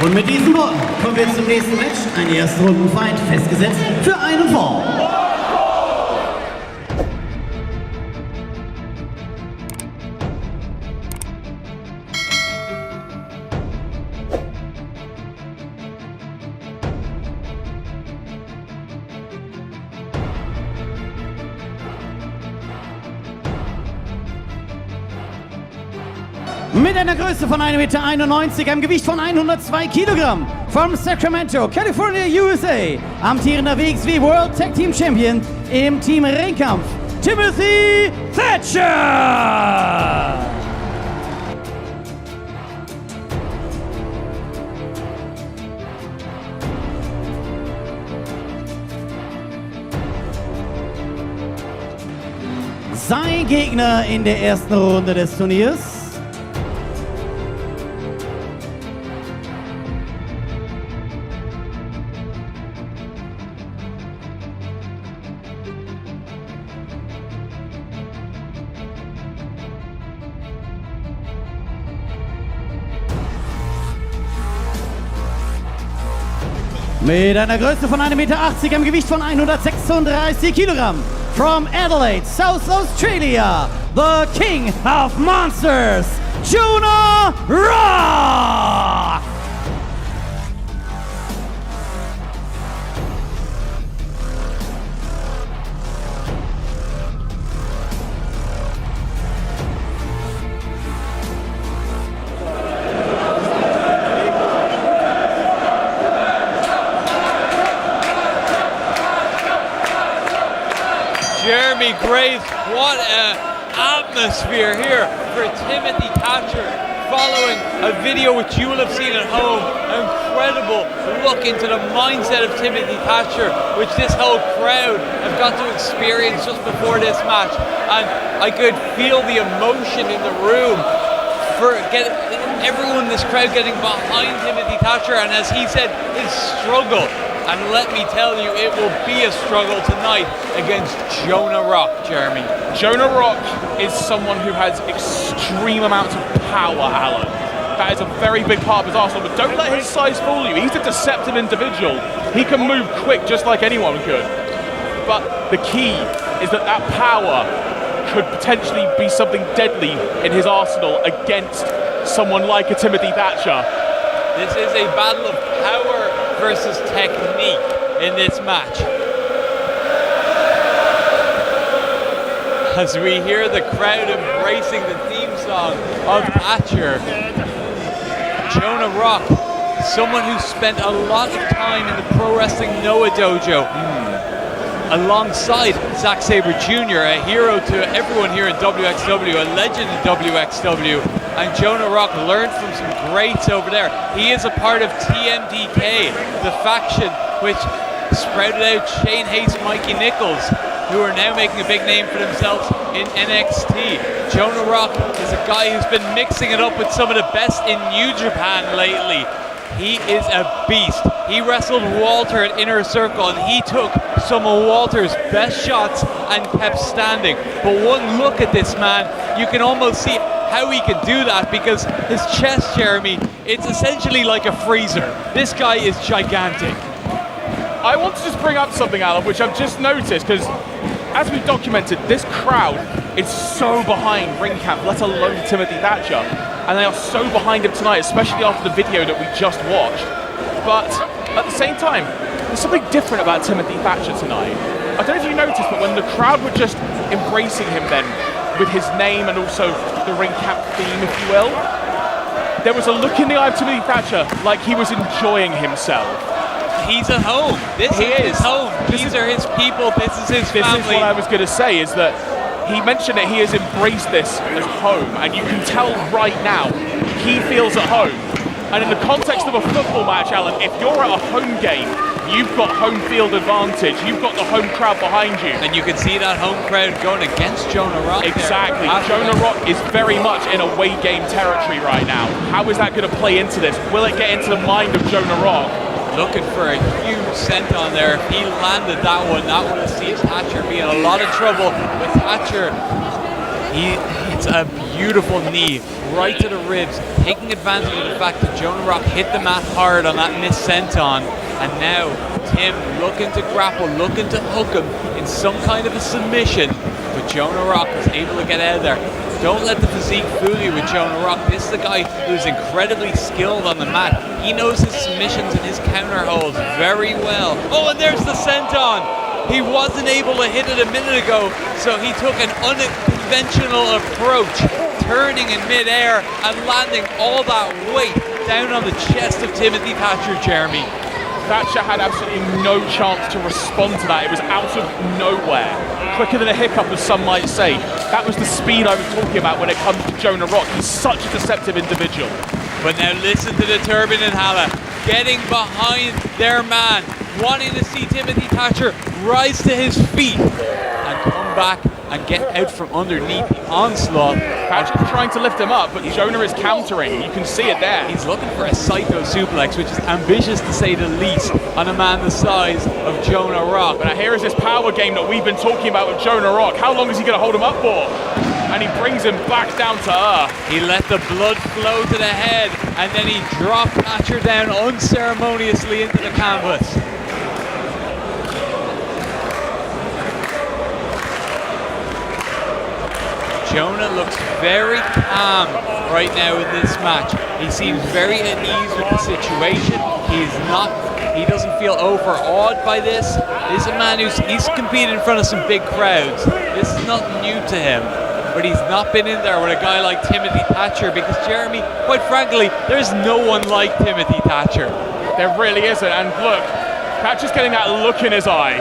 Und mit diesen Worten kommen wir zum nächsten Match. Ein Erstrundenfight festgesetzt für einen Fall. Mit einer Größe von 1,91 Meter, einem Gewicht von 102 Kilogramm, from Sacramento, California, USA, amtierender wXW World Tag Team Champion im Team Ringkampf, Timothy Thatcher! Sein Gegner in der ersten Runde des Turniers. Mit einer Größe von 1,80 Meter, einem Gewicht von 136 Kilogramm. From Adelaide, South Australia, the King of Monsters, Jonah Rock! Jeremy Graves, what an atmosphere here for Timothy Thatcher, following a video which you will have seen at home. Incredible look into the mindset of Timothy Thatcher, which this whole crowd have got to experience just before this match. And I could feel the emotion in the room for everyone in this crowd getting behind Timothy Thatcher, and as he said, his struggle. And let me tell you, it will be a struggle tonight against Jonah Rock, Jeremy. Jonah Rock is someone who has extreme amounts of power, Alan. That is a very big part of his arsenal, but don't let his size fool you. He's a deceptive individual. He can move quick just like anyone could. But the key is that that power could potentially be something deadly in his arsenal against someone like a Timothy Thatcher. This is a battle of power versus technique in this match. As we hear the crowd embracing the theme song of Thatcher, Jonah Rock, someone who spent a lot of time in the Pro Wrestling Noah dojo, alongside Zack Sabre Jr., a hero to everyone here in wXW, a legend in wXW. And Jonah Rock learned from some greats over there. He is a part of TMDK, the faction which sprouted out Shane Hayes, Mikey Nichols, who are now making a big name for themselves in NXT. Jonah Rock is a guy who's been mixing it up with some of the best in New Japan lately. He is a beast. He wrestled Walter at Inner Circle, and he took some of Walter's best shots and kept standing. But one look at this man, you can almost see how he can do that, because his chest, Jeremy, it's essentially like a freezer. This guy is gigantic. I want to just bring up something, Alan, which I've just noticed, because as we documented, this crowd is so behind Ringcamp, let alone Timothy Thatcher. And they are so behind him tonight, especially after the video that we just watched. But at the same time, there's something different about Timothy Thatcher tonight. I don't know if you noticed, but when the crowd were just embracing him then, with his name and also the Ringcamp theme, if you will, there was a look in the eye of Timothy Thatcher like he was enjoying himself. He's at home. This is his home. These are his people. This is his family. This is what I was going to say, is that he mentioned that he has embraced this as home, and you can tell right now he feels at home. And in the context of a football match, Alan, if you're at a home game, you've got home field advantage. You've got the home crowd behind you. And you can see that home crowd going against Jonah Rock. Exactly. Jonah Rock is very much in away game territory right now. How is that going to play into this? Will it get into the mind of Jonah Rock? Looking for a huge cent on there. If he landed that one, that would have seen Thatcher be in a lot of trouble. With Thatcher, Lands a beautiful knee right to the ribs, taking advantage of the fact that Jonah Rock hit the mat hard on that missed senton. And now Tim looking to grapple, looking to hook him in some kind of a submission. But Jonah Rock was able to get out of there. Don't let the physique fool you with Jonah Rock. This is a guy who's incredibly skilled on the mat. He knows his submissions and his counter holds very well. Oh, and there's the senton. He wasn't able to hit it a minute ago, so he took an unconventional approach, turning in midair and landing all that weight down on the chest of Timothy Thatcher, Jeremy. Thatcher had absolutely no chance to respond to that. It was out of nowhere. Quicker than a hiccup, as some might say. That was the speed I was talking about when it comes to Jonah Rock. He's such a deceptive individual. But now listen to the Turban Inhaler, getting behind their man, wanting to see Timothy Thatcher rise to his feet and come back and get out from underneath the onslaught. Thatcher's trying to lift him up, but Jonah is countering. You can see it there. He's looking for a psycho suplex, which is ambitious to say the least on a man the size of Jonah Rock. But now here is this power game that we've been talking about with Jonah Rock. How long is he going to hold him up for? And he brings him back down to earth. He let the blood flow to the head, and then he dropped Thatcher down unceremoniously into the canvas. Jonah looks very calm right now in this match. He seems very at ease with the situation. He doesn't feel overawed by this. This is a man he's competed in front of some big crowds. This is not new to him. But he's not been in there with a guy like Timothy Thatcher because, Jeremy, quite frankly, there's no one like Timothy Thatcher. There really isn't. And look, Thatcher's getting that look in his eye.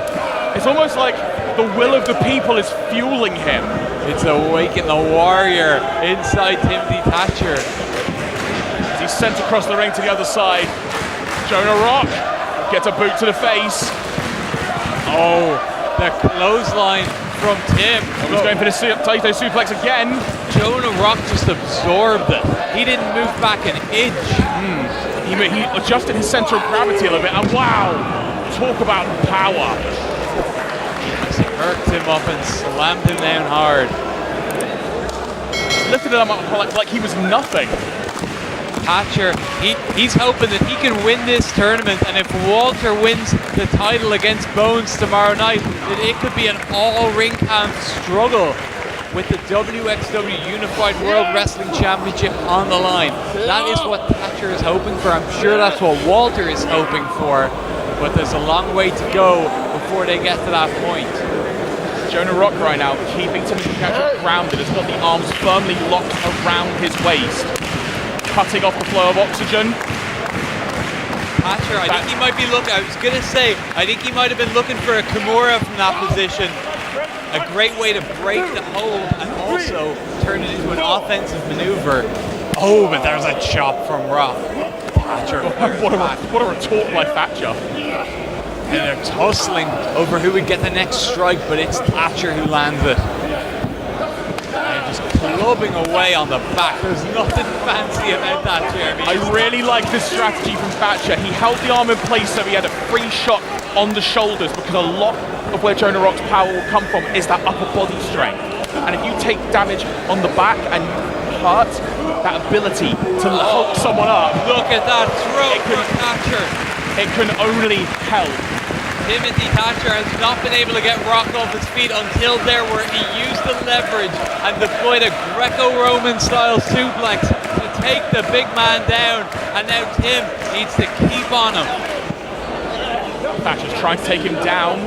It's almost like the will of the people is fueling him. It's Awaken the Warrior inside Timothy Thatcher. As he's sent across the ring to the other side, Jonah Rock gets a boot to the face. Oh, the clothesline from Tim. He's going for the Taito suplex again. Jonah Rock just absorbed it. He didn't move back an inch. He adjusted his center of gravity a little bit, and wow, talk about power. He perked him up and slammed him down hard. Lifted him up like he was nothing. Thatcher, he's hoping that he can win this tournament, and if Walter wins the title against Bones tomorrow night, that it could be an all-ring camp struggle with the wXW Unified World Wrestling Championship on the line. That is what Thatcher is hoping for. I'm sure that's what Walter is hoping for, but there's a long way to go before they get to that point. Jonah Rock right now keeping Timothy Thatcher grounded. Has got the arms firmly locked around his waist, cutting off the flow of oxygen. Thatcher, I think he might be looking, I was going to say, I think he might have been looking for a Kimura from that position. A great way to break the hold and also turn it into an offensive maneuver. Oh, but there's a chop from Rock. Thatcher. What a retort by Thatcher. And they're tussling over who would get the next strike, but it's Thatcher who lands it. And just clubbing away on the back. There's nothing fancy about that, Jeremy. I really like this strategy from Thatcher. He held the arm in place so he had a free shot on the shoulders, because a lot of where Jonah Rock's power will come from is that upper body strength. And if you take damage on the back and hurt, that ability to hold someone up. Look at that throw from Thatcher. It can only help. Timothy Thatcher has not been able to get Rock off his feet until there where he used the leverage and deployed a Greco-Roman style suplex to take the big man down. And now Tim needs to keep on him. Thatcher's trying to take him down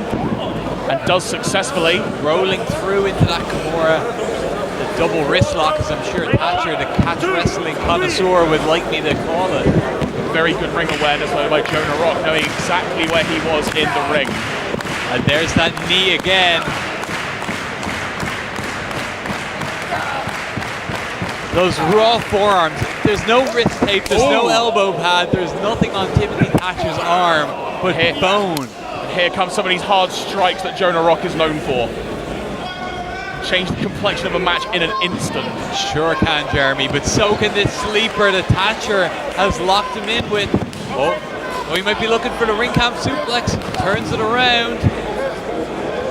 and does successfully. Rolling through into that Kimura. The double wrist lock, as I'm sure Thatcher, the catch wrestling connoisseur, would like me to call it. Very good ring awareness though by Jonah Rock, knowing exactly where he was in the ring. And there's that knee again. Those raw forearms. There's no wrist tape, there's no elbow pad, there's nothing on Timothy Thatcher's arm but bone. Here comes some of these hard strikes that Jonah Rock is known for. Change the complexion of a match in an instant. Sure can, Jeremy, but so can this sleeper that Thatcher has locked him in with. Oh, he might be looking for the ring camp suplex. Turns it around.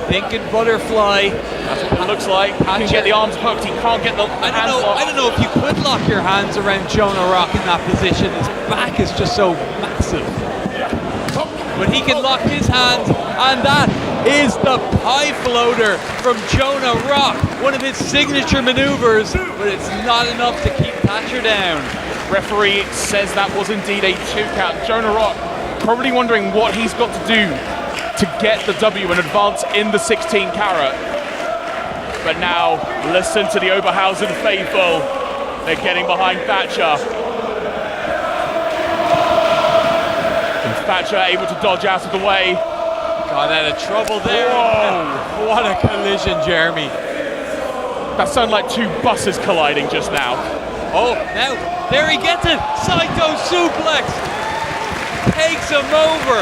thinking butterfly. That's what it looks like. He can get the arms hooked. He can't get the hands locked. I don't know if you could lock your hands around Jonah Rock in that position. His back is just so massive. But he can lock his hands, and that is the pie floater from Jonah Rock. One of his signature maneuvers, but it's not enough to keep Thatcher down. Referee says that was indeed a 2 count. Jonah Rock probably wondering what he's got to do to get the W and advance in the 16 carat. But now, listen to the Oberhausen faithful. They're getting behind Thatcher. And Thatcher able to dodge out of the way. Got out of trouble there. Whoa! What a collision, Jeremy. That sounded like 2 buses colliding just now. Oh, now, there he gets it. Saito suplex. Takes him over.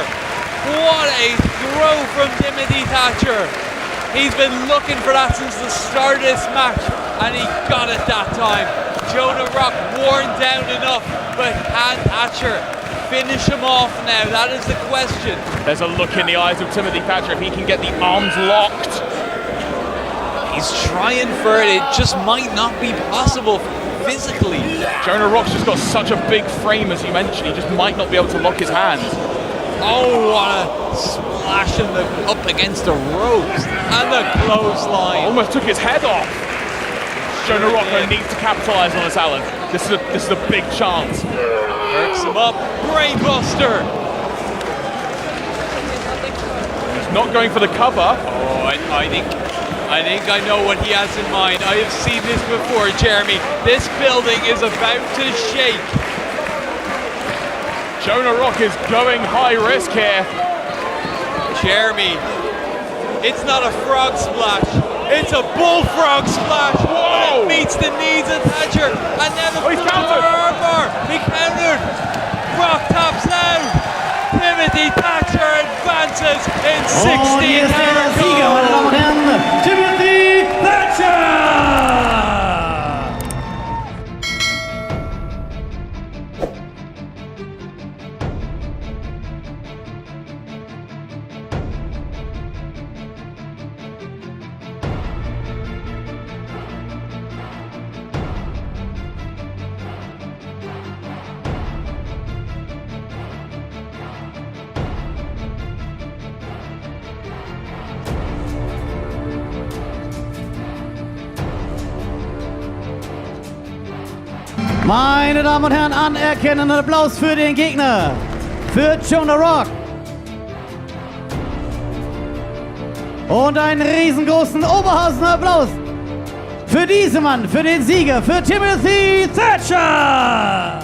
What a throw from Timothy Thatcher. He's been looking for that since the start of this match, and he got it that time. Jonah Rock worn down enough, but can Thatcher finish him off now? That is the question. There's a look in the eyes of Timothy Thatcher if he can get the arms locked. He's trying for it. It just might not be possible physically. Jonah Rock's just got such a big frame, as you mentioned. He just might not be able to lock his hands. Oh, what a splash up against the ropes and the clothesline. Almost took his head off. Jonah Rock needs to capitalize on this, Alan. This is a big chance. Perks him up. Brainbuster. He's not going for the cover. Oh, I think I know what he has in mind. I have seen this before, Jeremy. This building is about to shake. Jonah Rock is going high risk here. Jeremy, it's not a frog splash. It's a bullfrog splash. Whoa! It meets the knees of Thatcher. And then the he's countered. bar. He countered. Rock taps out. Timothy Thatcher advances in 16 carat gold. Timothy Thatcher! Meine Damen und Herren, anerkennenden Applaus für den Gegner, für Jonah Rock. Und einen riesengroßen Oberhausener Applaus für diesen Mann, für den Sieger, für Timothy Thatcher.